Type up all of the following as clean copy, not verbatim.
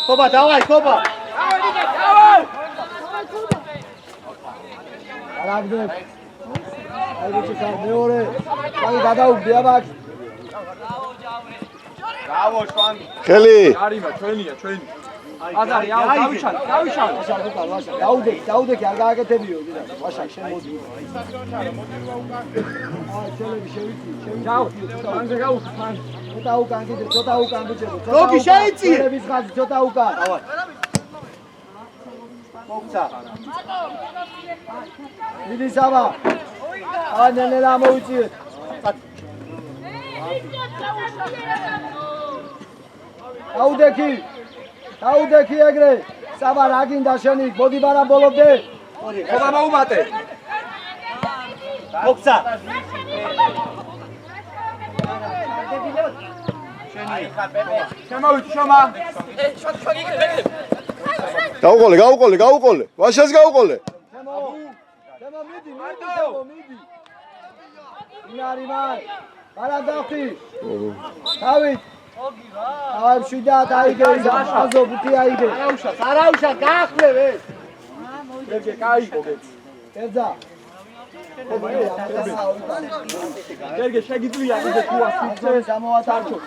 Koba, давай, Koba. Давай! არაგდებ. აი ბიჭო, მეორე. აი გადაუგდი აბა. Bravo, Შვან. ხელი. არიმა, ჩვენია, ჩვენი. აზარი, დავიშალე. დაუდე კი არ გააკეთებიო, დედა. ვაშა, შენ მოდი. აი, შელები შევიწი. ჯაუ, მანზე გაუხი, მან. ცოტა უკან ბიჭო. გოგი შეიწი. შელების ხაზი ცოტა უკან. Давай. მოგცა. დიდი საბა. აი, ნენელა მოიწიეთ. დაუდექი ეგრე. საბა რა გინდა შენი? მოდი ბარაბოლობდე. ხობა მოუმატე. მოგცა. შემოვიდი შომა. გაუყოლე. ვაშას გაუყოლე. თემო მიდი. ინარი მან. არადახი. დავით. აი შიდა დაიგე აზო ბუთი აიგე. არაუშა, გაახლევ ეს. ეგე კაიგო გეც. ეძა. ეგე შეგიძლია ისე თუ ასიცე გამოატარჩო.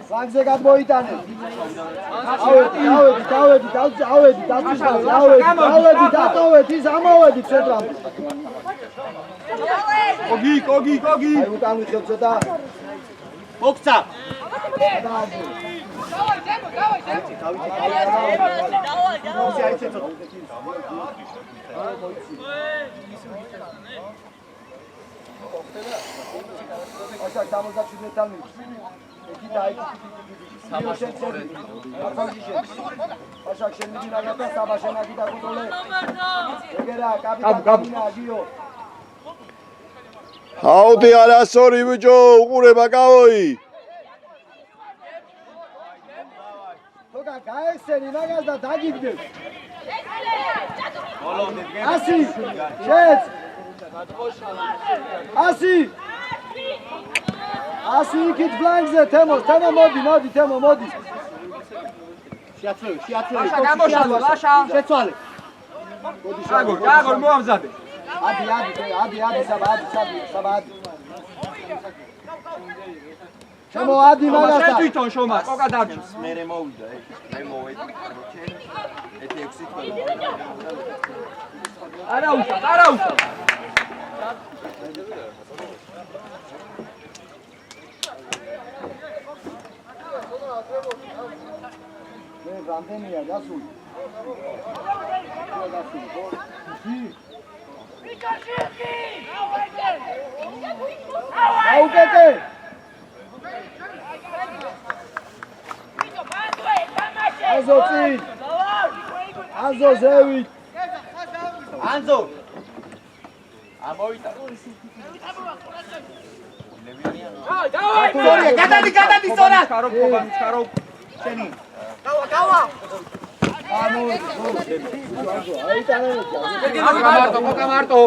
ვაგზე გადმოიტანე. ავედი, ის ამოვედი ცენტრამდე. კოგი. აი უკან ვიხევ ცოტა. მოგცა. Așa, 77 de ani. Echita aici. Așa, șen din agata, saba șen agita controle. Egera, capitan, agio. აუდი არასორი ბიჭო, უყურება გავოი. თოგა გაესენი მაგას და დაგიგდებ. ბოლომდე დგები. ასი. შეც. ასი. ასი იქით ფლანგზე, თემო მოდი, თემო მოდი. შეაცვლევი. ლაშა გამოშალო, ლაშა. შეცვალე. გაგორ მოამზადე. ადი, საბა. შემო ადი მაგასა. შენ თვითონ შომა, ყოკა დარჩის. მე მოვიდა ეს. მე მოვედი. ეთი 6 თვე. არაუშა. მე რამდენია გასული? აუკეთე! აზო წინ! აზო ზევით! ანზო. ამოვიდა. დავაი! გადადი სწორად. ჩარო. შენი. გავა. ყოკა მარტო.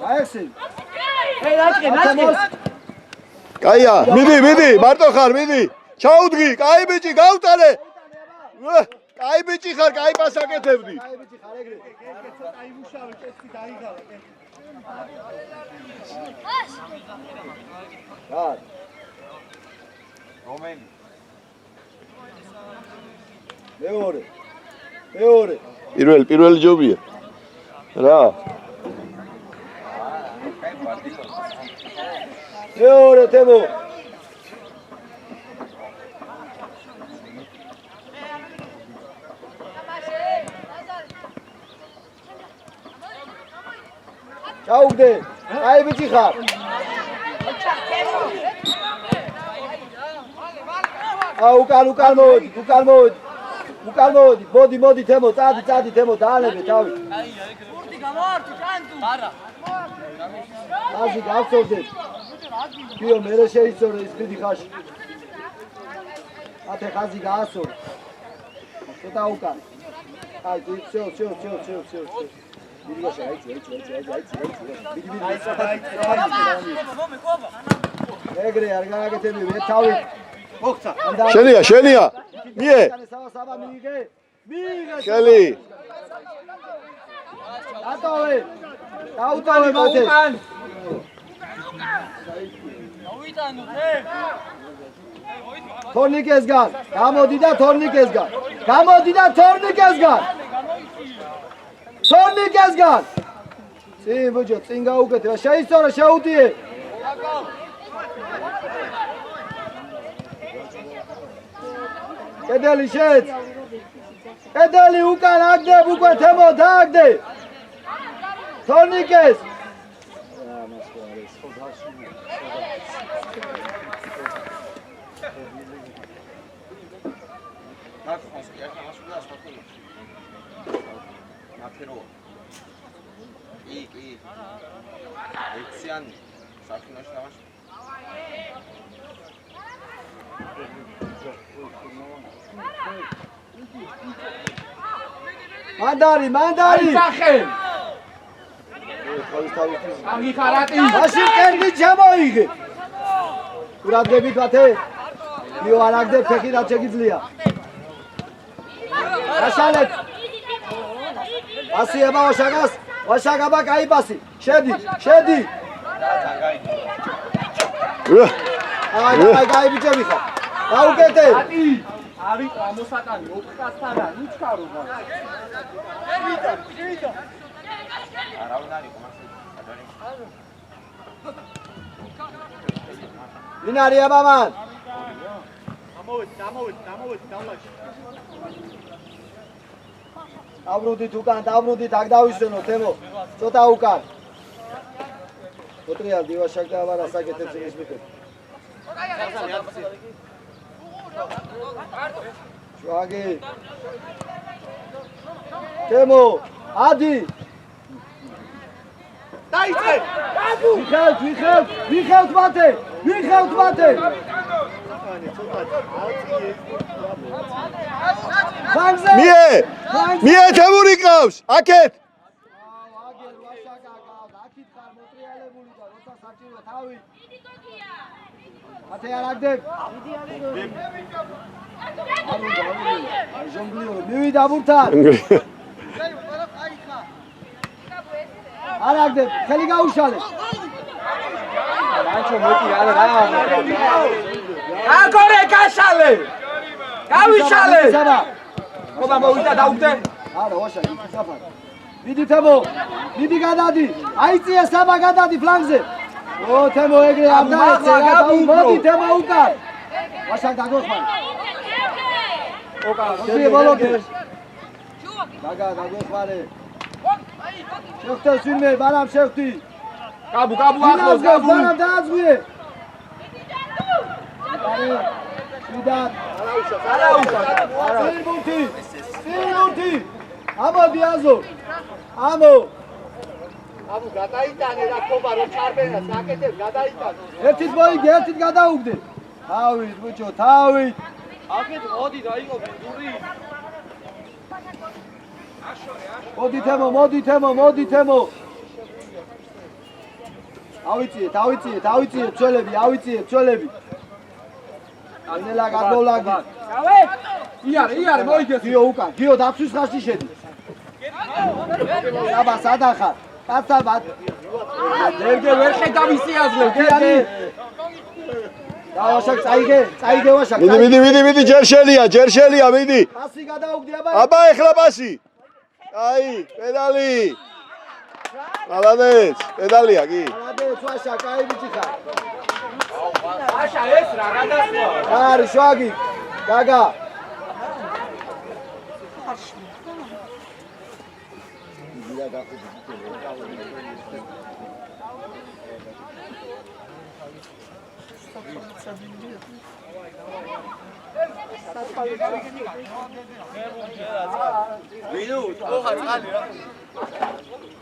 აექსი. ეი, ნაჭკი. კაია, მიდი, მარტო ხარ, მიდი. ჩაუდგი, კაი ბიჭი, გავტარე. კაი ბიჭი ხარ, კაი პასაკეთებდი. რომელი? მეორე. პირველი ჯობია. რა? მეორე თემო. ჩაუგდე. აი ბიჭი ხარ. უკან მოდი. მოდი თემო, წადი თემო, დაალები თავი. სპორტი გამოვარდი ჩანტუ. არა. აზი გავწოვდეთ. კიო, მე შეიცორე ის დიდი ხაში. ათე ხაზი გაასწორი. ცოტა უკან. აი, всё. მიდიგაშა, აი. ეგრე არ გააკეთები, მე თავი. მოხცა. შენია. მიე. საბა მიიგე. შელი. ატოვე. დაუტოვე მათე. დავიტანო, ხე? თორნიკესგან. გამოდი და თორნიკესგან. თორნიკესგან. წინ ბუჯო, წინ გაუკეთე. შეისწორე, შეუტიე. კედელი შეეც. კედელი უკან აგდებ უკვე თემო დააგდე. თორნიკეს. კი. ექციანი საფინოში თამაში. მანდარი. სახე. აგი ხარატი. მაშინ კერგი შემოიღე. ყურადღებით ვათე. მიო არაგდე ფეხი რა შეგიძლია. აშალეთ. ასი აბა ვაშაგას. ვაშაგაბა კაი პასი. შედი. აი კაი ბიჭები ხარ. დაუკეთე. არის ამოსატანი 400-დან უჩქარო. არავინ არ იყო მასე. ვინ არის აბა მან? დამოვედი დამლაში. დავრუდით უკან, აქ დავისვენო თემო. ცოტა უკან. ოტრიალ დივაშაკა აბარა საკეთებს ის მეთod. შვაგი. თემო, ადი. დაიწყე. ვიხევთ მათე. მიე თემური ყავს. აქეთ. აგერ ვაშაკა ყავს. აქით ხარ მოტრიალებული და როცა საჭირო თავი. ათე არაგდებ. აი ჟონგლიორი მივიდა ბურთან. არაგდებ, ხელი გაუშალე. რაჩო მოკი არა რა. აგორე გაშალე. გავიშალე. ხობა მოვიდა დაუგდე. არა ვაშაკი საფარ. მიდი თემო. მიდი გადადი. აიწია საბა გადადი ფლანგზე. ო თემო ეგრე არ დაეცე რა. მოდი თემო უკან. ვაშაკ დაგოხმარ. შედი ბოლოკი. დაგოხმარე. შევხტე სვინმე, ბარამ შევხტი. კაბუ ახლოს კაბუ. ბარამ დააძღვიე. ვიდარ. სილბურთი. ამოდი აზო. ამო გადაიტანე რა ხობა რო ჩარბენას აკეთებ გადაიტანე. ერთით მოიგე, ერთით გადაუგდე. თავით ბუჭო, თავით. აქეთ მოდი დაიყო გური. მოდი თემო. ავიწიე, წველები. ანელა გადმოლაგი. იარე, მოიგე. გიო დაფშვის ხარში შედი. აბა სადახარ. კაცაბა. ერგე ვერ ხედავისი აზლე, გიარი. დავაშაკ წაიგე ვაშაკ. მიდი, ჯერ შელია, მიდი. პასი გადაუგდი აბა. აბა ეხლა პასი. აი, პედალი. მალადეც, პედალია კი. მალადეც ვაშაკ, აი ბიჭი ხარ. აშა ეს რა გადასვლა. არის შვაგი. გაგა.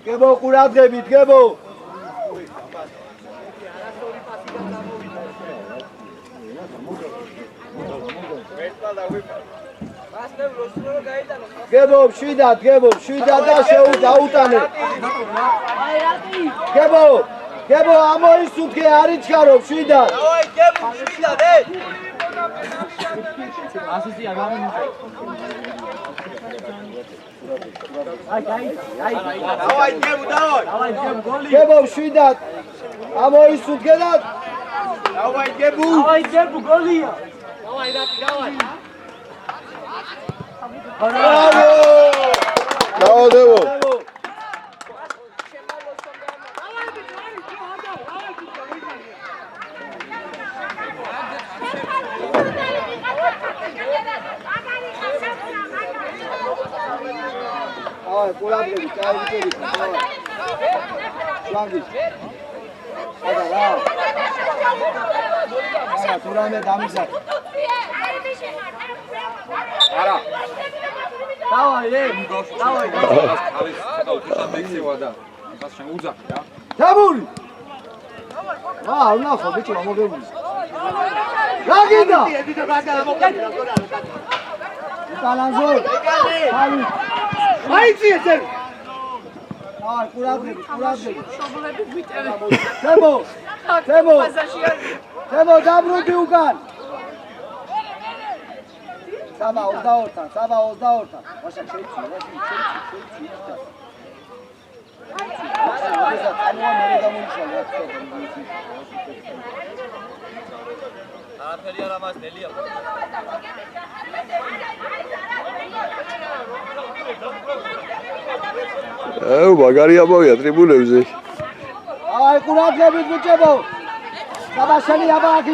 გებო ყურადღებით, გებო. გებო, შვიდად და შეუდაუტანე. გებო, ამოისუთქე არიჩქარო, შვიდად. დავაი გებუ შვიდად ასისია გამიმიწე. დავაი გებუ გოლი. გებო, შვიდად. ამოისუთქე და დავაი გებუ გოლია. ბრავო დებო. აი, ყურადღები, წაიგდები. შვანგი. არა, რა. არა, თურმე დამიზარ. არა დავაი, დავაი. არის ცოტა უხეშად მექცევა და მას შემოუძახი რა თამური. ნახო, ბიჭო, მოგებული. რა გინდა? კალანზო. ხალი. აიცი ესე. აი, ყურადღები. შობლები გვიტევენ. თემო. ბაზარში არის. თემო, დაბრუნდი უკან. საბა 22-თან. ვაშა შეიცი. არაფერი არ ამას ნელია აუ, მაგარია მოვია ტრიბუნებზე. აი, ყურადღებით ბიჭებო. საბა შენი აბა აქ.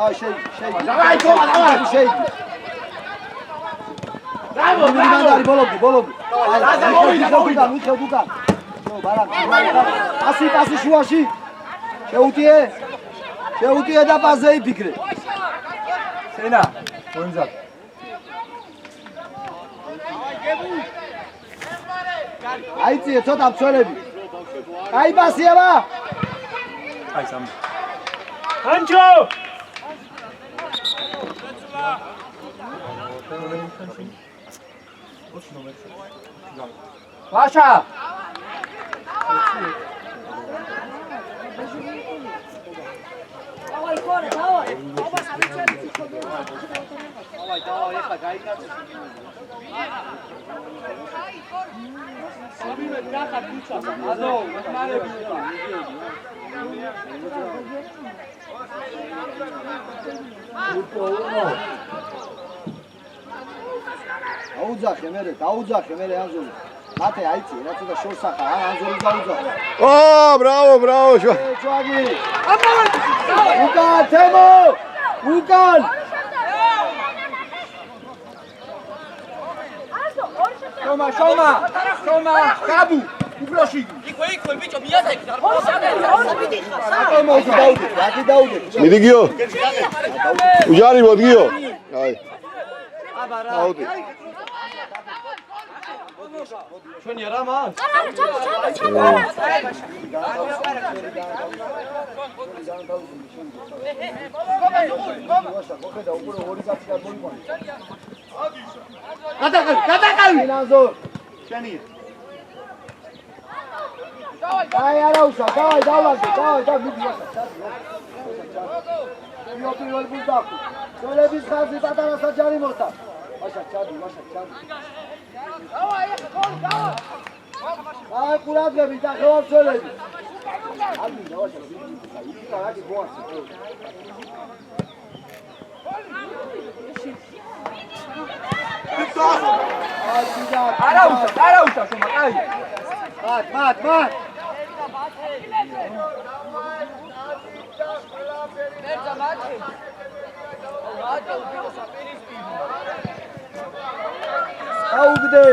აი, შეი. დავაი თომა დავაი შეი. ბრავო მანდარი ბოლობი. მიხევ უკან. ნო, ბარაკ. პასი შუაში. შეუტიე და პასზე იფიქრე. სენა, მონზა. აიწიე ცოტა მცველები. აი პასია აბა. აი სამ. ანჩო! ვაშა! დავაი ხორა, დავაი. აბას ამიჩები ციხობი. დავაი ეხლა გაიგაცე სამივე ნახა გუჩას. აზო, მare გუჩა. დაუძახე მე ანზული. მათე აიწი, რა ცოტა შორსახა, ანზული დაუძახე. ო, ბრავო, შვაგი. უკან თემო! უკან! შომა, ხაბუ, უბროში. იქვე ბიჭო მიატეკი არ რაკი დაუდე. მიდი გიო. უჯარი მოდგიო. აი. აუტი. ჩვენი არა მას? გადაყევი ნაზო. შენია აი არა უშა, დავარდი, მიდი ვაშა. პირველ ბუდაკუ. წელების ხაზი პატარა საჯარი მოხდა. ვაშა, ჩადი. აი ყურადღები და ხელმძღვანელები. ამინდა ვაშა, იქა რა გიგვასი. არა უშა, შომა, კაი. მათ. აუგდე.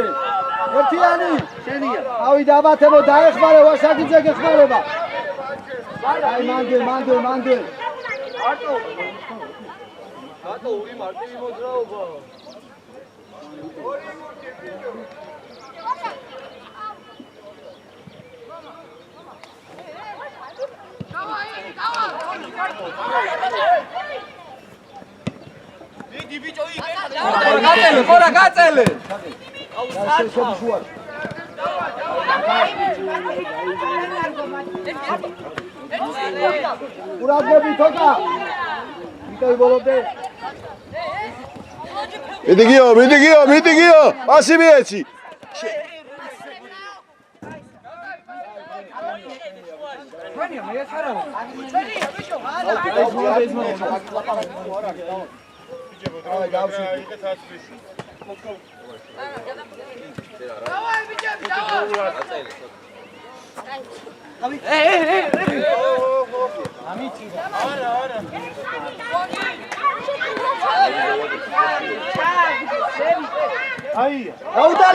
ერთიანი. შენია ავი დაბათებო დაეხმარე ვაშაკიძე გეხმარება. აი მანდე. რატო ორი მარტივი მოძრაობა ხორა გაწელე. შედი შუაში. ურადები თოკა. იტოი ბოლობდე. მიდი გიო, პასი მიეცი.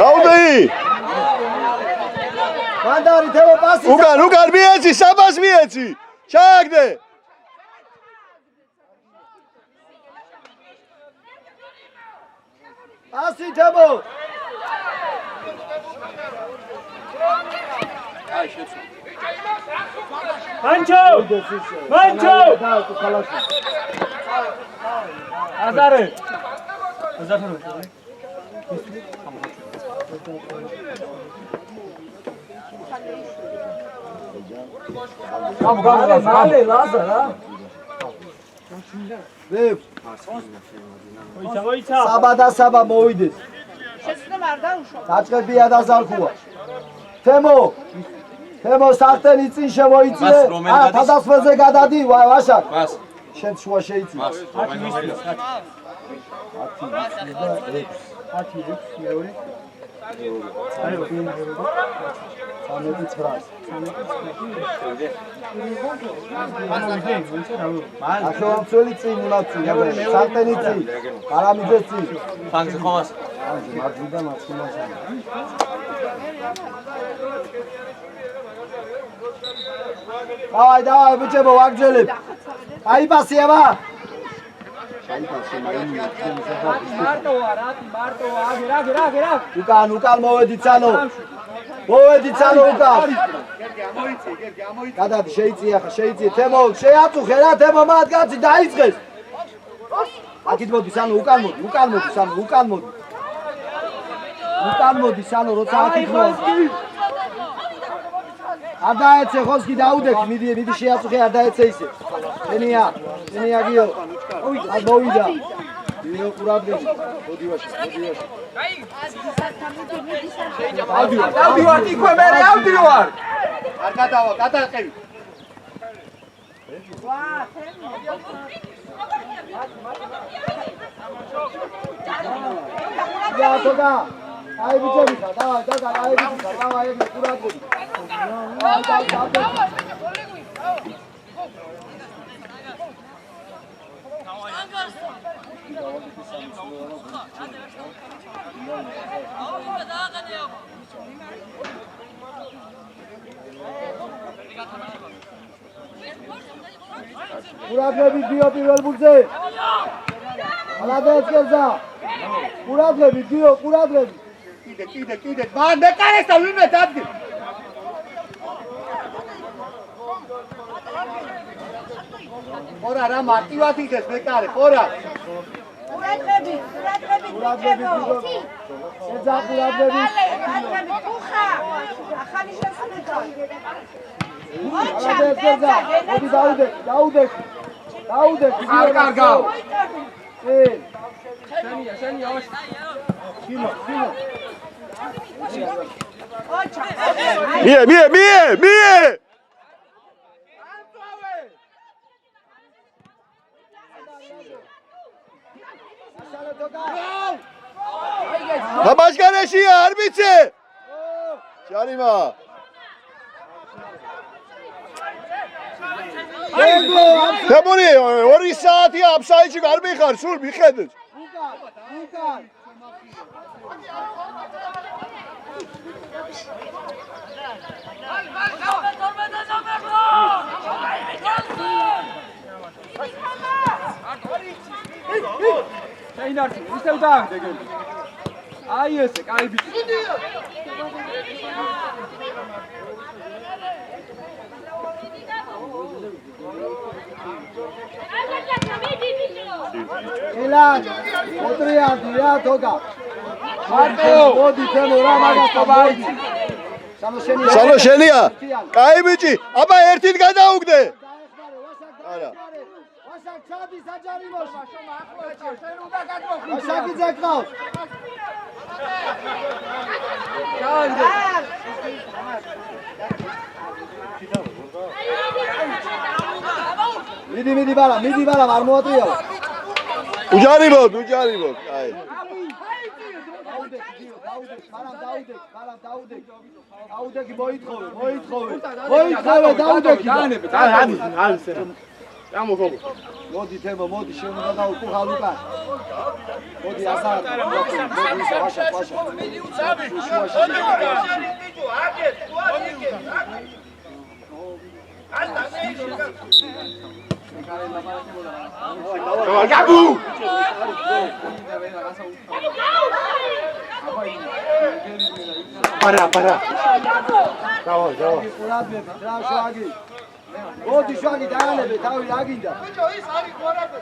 გაუდეი. მანდარი თემო პასი. უკან მიეცი, საბას მიეცი. ჩააგდე. პასი თემო. მანჩო. აზარე. საბა და საბა მოვიდეს. დაწყებია და ზარქუა. თემო სახტენი წინ შემოიწიე. თავდასხმაზე გადადი ვაშაკ. შენ შუა შეიწი. ახლა წინ იმაცი, სახტენი წინ. არამიძე წინ. ფანქცი ხომას. მარჯვიდან მარცხნივ. დავაი ბიჭებო ვაგრძელებ. აი პასია ვა. უკან მოვედით სანო უკან. გადადი შეიწია თემო შეაწუხე რა თემო მათ კაცი დაიწყეს. აქეთ მოდი სანო უკან მოდი სანო როცა აქეთ მოდი. არ დაეცე ხოსკი დაუდექ მიდი შეაწუხე არ დაეცე ისე. ენია გიო. აი მოვიდა. გიო ყურადღება. მოდივაში. ავდივარ იქვე მე ავდივარ. არ გადაყევი. ვა თოგა. აი ბიჭები ხა, დავაი ყურადღება. ყურადღები გიო პირველ ბურთზე. ალადეც გერზა. ყურადღები გიო. კიდე. მან მეკარეს და ვინმე დადგე. ყორა რა მარტივად იღეს მეკარე, ყორა. ყურადღები გიო. ეძა ყურადღები. ხუხა. ახალი შესაძლებლობა. ალადეც გერზა. მოდი დაუდექ. არ კარგავ. შენია ოშ. Kilo. Mie! Başkanı arbitri. Çarima. Temuri, ori saati apsayıcı garbi kar, sul bir kadın. Ukan. Şeyler, işte bu da. Ay yesek, ay bir. Elan. მოტრიალდი რა თოგა მოდი თემო რა მაგას მოდი სანო შენია კაი ბიჭი აბა ერთით გადაუგდე არა ვაშაკ ჩადი საჯარიმოში შენ უნდა გადმოხვიდე ვაშაკი ძეკავს მიდი ბალა არ მოატრიალ უჯარიბოთ აი დაუდეგი მოითხოვე დაუდეგი გამოგობ მოდი თემო მოდი შენ უნდა დაუყო ხალუკა მოდი ასარ მოდი ვაშა გაბუ პარა დავა ყურადღე რა შვაგი მოდი შვაგი დაანებე თავი რა გინდა ბიჭო ის არის ყურადღე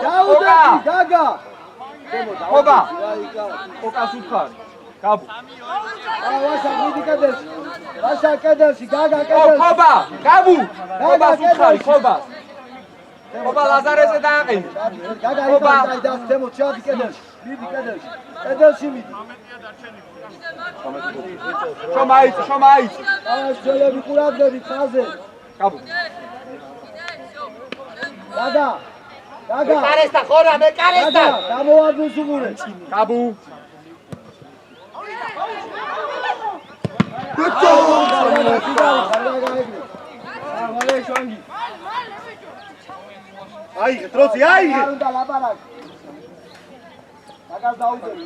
დაუდეგი გაგა ხობა ყოკას უთხარ გაბუ ვაშა მიდი კედელში ვაშა კედელში გაგა კედელში ხობა გაბუ ხობას უთხარი ხობა ლაზარეზე დააყენი გაგა და თემო ჩადი კედელში მიდი კედელში მიდი შომაიც ძელები ყურადღები ხაზე გაბუ გაგა კარესტა ხორა მე კარესტა გამოაძოს უღურე გაბუ მალე შვანგი აიღე ტროცი აიღე უნდა ლაპარაკ მაგას დაუდები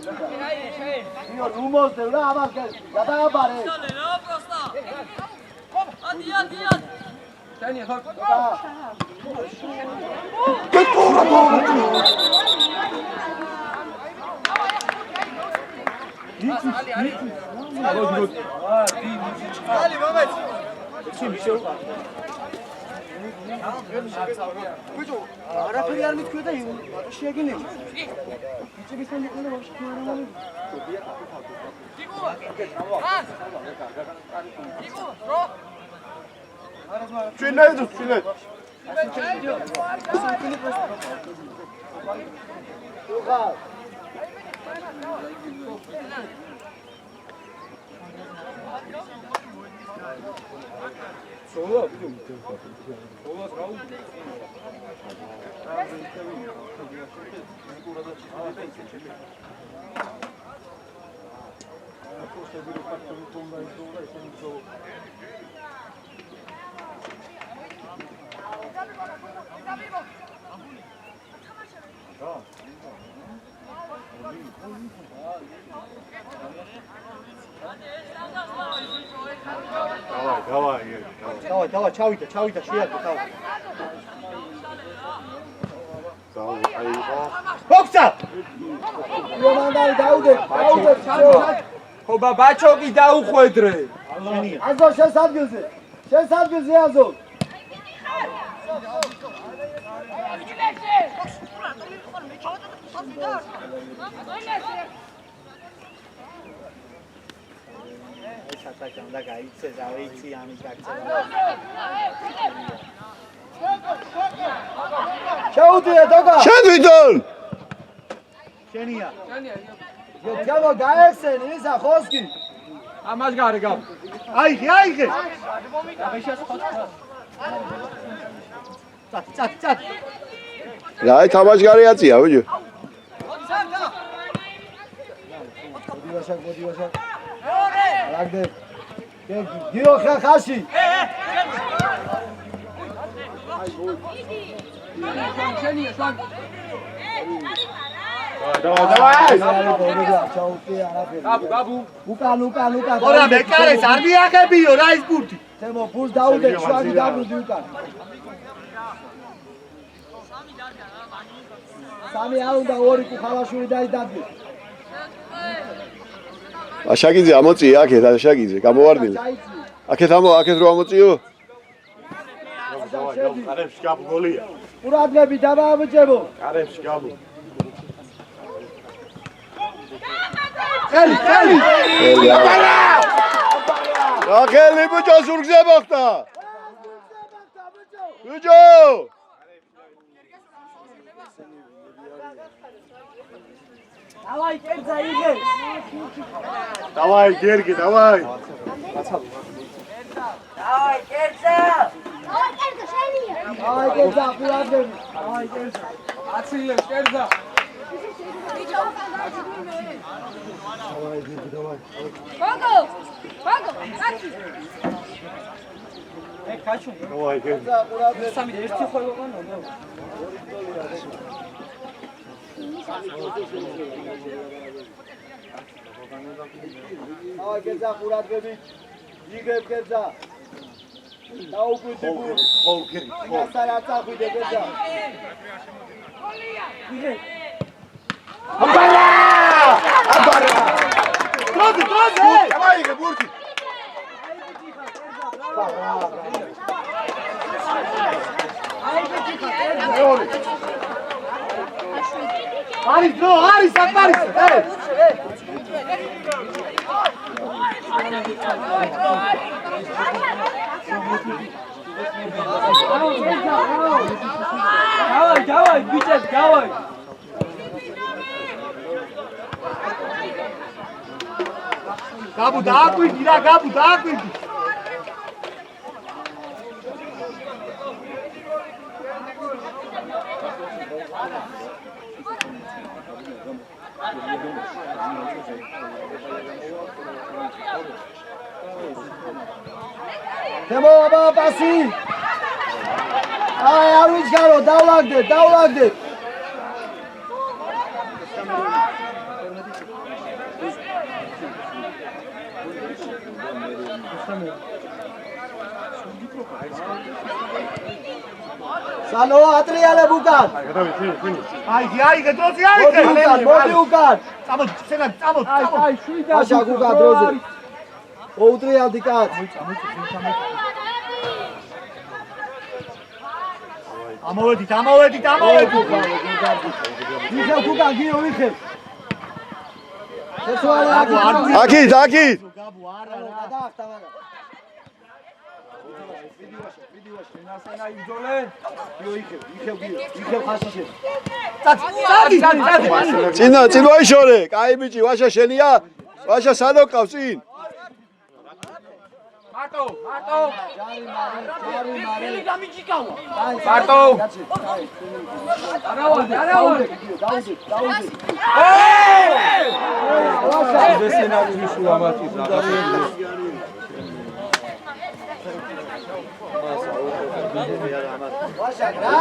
იო ნუმოსდე რა ამას გადააბარე შენია ხო არაფერი არ მithქვია და შეეგინები. იწებისთან იყო და ვაფშე არ ამალი. Давай, ჩავიდა, შეატო, давай. ბოქსა! რომანდარი დაუდე. ხობა ბაჩოკი დაუხვედრე. აზო შესადგილზე აზო. და გაიცე, დავიცი ამის გაქცევა. შეუდია დაგა. შედვითონ. შენია. ჯამო გაექსენი ისა ხოსკი. ამას გარე გამ. აიღე. წათ. რა თამაშგარი აწია ბიჭო. მოდი ვაშაკ. რაგდე. გიო ხახაში. შენია შვან გაბუ. უკან. ორა მეკარეს არ მიაღებიო რა ის ბურთი. თემო ბურს დაუდე შვაგი დაბრუნდი უკან. სამი არ უნდა ორი ხალაშური დაიდაბი. აშაკიძე ამოწია აქეთ აშაკიძე გამოვარდნილი აქეთ რო ამოწიო კარებში გაბუ გოლია ყურადღები დამააბჭებო. კარებში გაბუ. ხელი. რახელი ბუჭო ზურგზე მოხდა. ბუჭო. დავაი კერძა იგე. დავაი გერგი, დავაი. დავაი კერძა შენია დავაი კერძა ყურადღები. დავაი კერძა. აცილებს კერძა. ბაგო კაცი კაჩუ. დავაი გერგი. ყურადღები. სამი ერთი ხოლო ყანო. დავაი კერძა ყურადღები. იგებ კერძა. დაუკვირდი გულ. ხოლ გერგი. გასარა წახვიდე კერძა. იგე. აბარა! დროზე! დავაი გე ბურთი. არის დრო, არის აკარის. დავაი, ბიჭებს, დავაი. გაბუ დააკვირდი რა, გაბუ დააკვირდი. დემო აბა პასი. აი არ ვიჩქარო, დავლაგდე. სანო ატრიალე ბუკან. აი, გეტროცი აიქე. მოდი უკან. წამოდი, სენა, წამოდი. აი, შვიდა. აშა გუკა დროზე. ოუტრიალდი კაც. ამოვედით. ვიხევ გუკან, გიო ვიხევ. შეცვალე აკით. გაბუ არა, გადაახტა მაგრამ. ნასენა იძოლე. იხევ ხაშიშე. წინ ვაიშორე. კაი ბიჭი, ვაშა შენია. ვაშა სანო ყავს წინ. მარტო. ჯარი მარი. გამიჭიკავა. მარტო. არავარ. დაუდე. ესენა ვიშუ ამათის რაღაცა. ვაშა რა,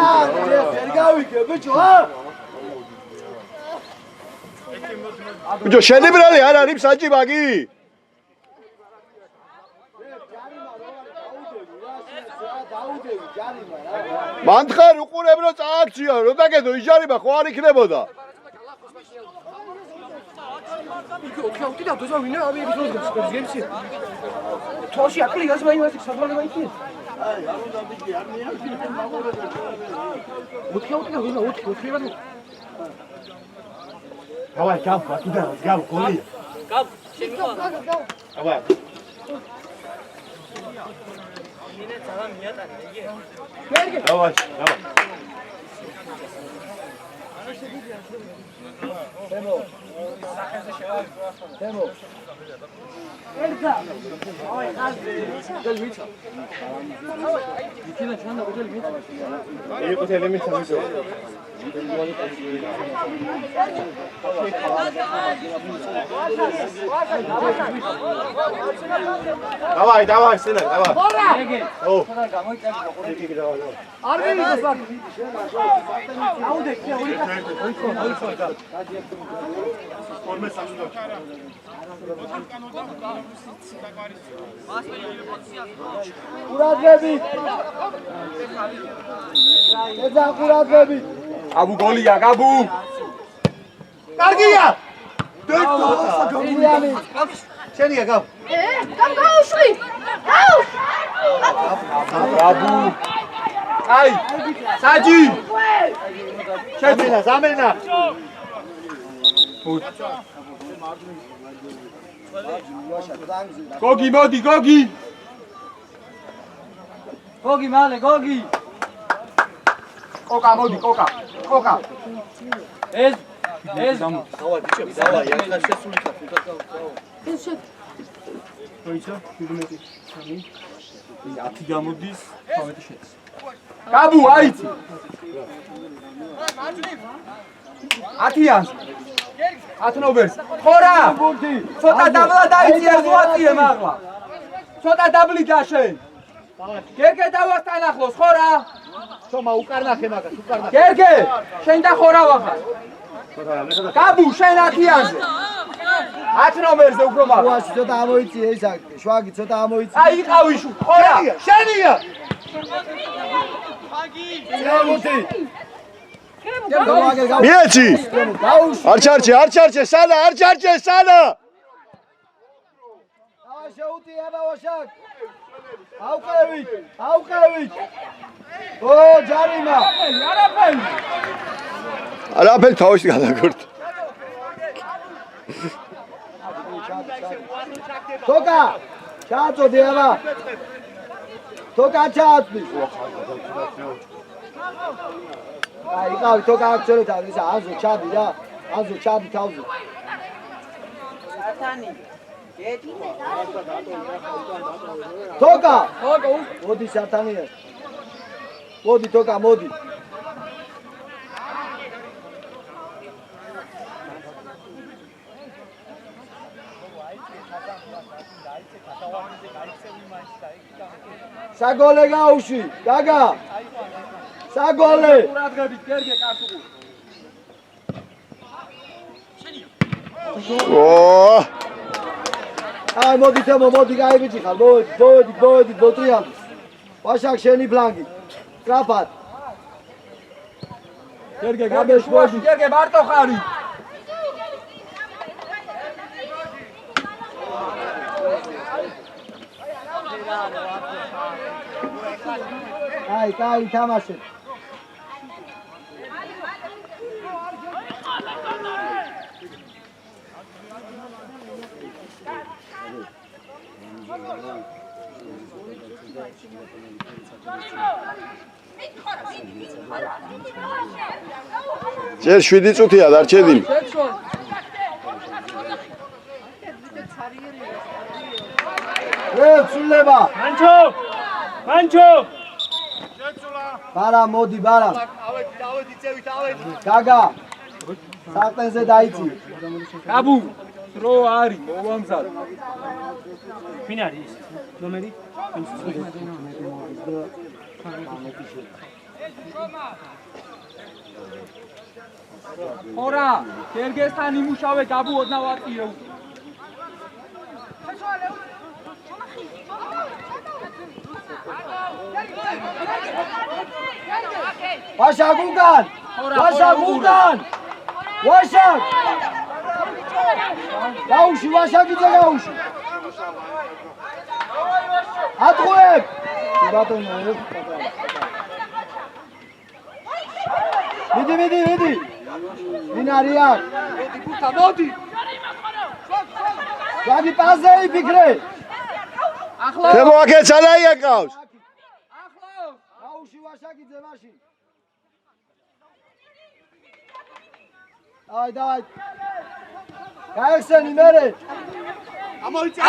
ვერ გავიგე ბიჭო, ბიჭო, შენი ბრალი არ არის საჭიბაგი? დაუდევი ჯარიმა რა. მან თხარ უყურებ რომ წააქცია, რომ დაგედო იჯარება ხო არ იქნებოდა. იქ ოქაუტი და დოზა ვინა ამი ეპიზოდის გემსი. თოში აკლი გასმა იმასი საქმეა იქი. აი, არ უნდა ბიჭი, არ მეაქცია მაგორები. ოქაუტი და დოზა ოქი ვარ. დავაი, გაბ, გოლია. გაბ, შენ მიყვა. დავაი. მინე ძალა მიატანა, იგე. დავაი. დემო. ერგა. აი, ხაზი. დელვიცა. იქინა ჩანდა დელვიცა. იყო ელემენტი ამისო. დავაი, სენა, დავაი. ო. არ ვიგოს ვარ. აუდე, ყურადღები. ეძა ყურადღები. აბუ გოლია, გაბუ. კარგია. გოლიანი. შენია გაბ. გაუშვი. გაბუ. აი საჯი ზამენა გოგი მოდი გოგი გოგი მალე გოგი კოკა მოდი კოკა ეს დავა ბიჭები დავა ახლა შესული ხარ თუნდაც მოიცა 17 10 გამოდის 12 შედის გაბუ აიცი 10-იანს 10 ნომერს ხორა ცოტა დაბლა დაიწია ზუატიე მაღლა ცოტა დაბლი დაშენ გერგე დავასთან ახლოს ხორა თომა უკარნახე მაგას უკარნახე გერგე შენ და ხორა ვახარ გაბუ შენ 10-იანზე 10 ნომერზე უფრო მაღლა უაში ცოტა ამოიწი ეს შვაგი ცოტა ამოიწი აი იყავი შუ ხორა შენია მიეჩი არ ჩარჩე სანა შეუტია ბავშვაკ აუყევით ო ჯარიმა არაფერი თავში გადაგორდა თოკა ჩაწოდე აბა თოკა ჩაწდი აი ყავი თოკა აქცელოთ ისა აზო ჩადი რა აზო ჩადი თავზე თოკა მოდი სათანია მოდი თოკა მოდი საგოლე გაუში გაგა საგოლე ყურადღებით გერგე კაცუყო ო აი მოდი თემო მოდი გაიბიჭი ხარ მოდი ბოტრიან ვაშაკ შენი ფლანგი ტრაპად გერგე გაბეშვაში გერგე მარტო ხარი აი კაი თამაშე ჯერ 7 წუთია დარჩენილი ცულება მანჩო ბარა მოდი ბარა ავედი წევით გაგა საყენზე დაიწი გაბუ დრო არის მოვამზად ვინ არის ნომერი ხორა გერგესთან იმუშავე გაბუ ოდნავატიო ვაშაკ უკან ვაშაკ გაუში ვაშაკიძე გაუში ატყუებ ბატონო მიდი ვინ არია მოდი გადი პაზე იფიქრე ახლა თემო აქე ცალაია ყავს გაუში ვაშაკიძე მაშინ დავაი გაიხსენი მერე ამოიწი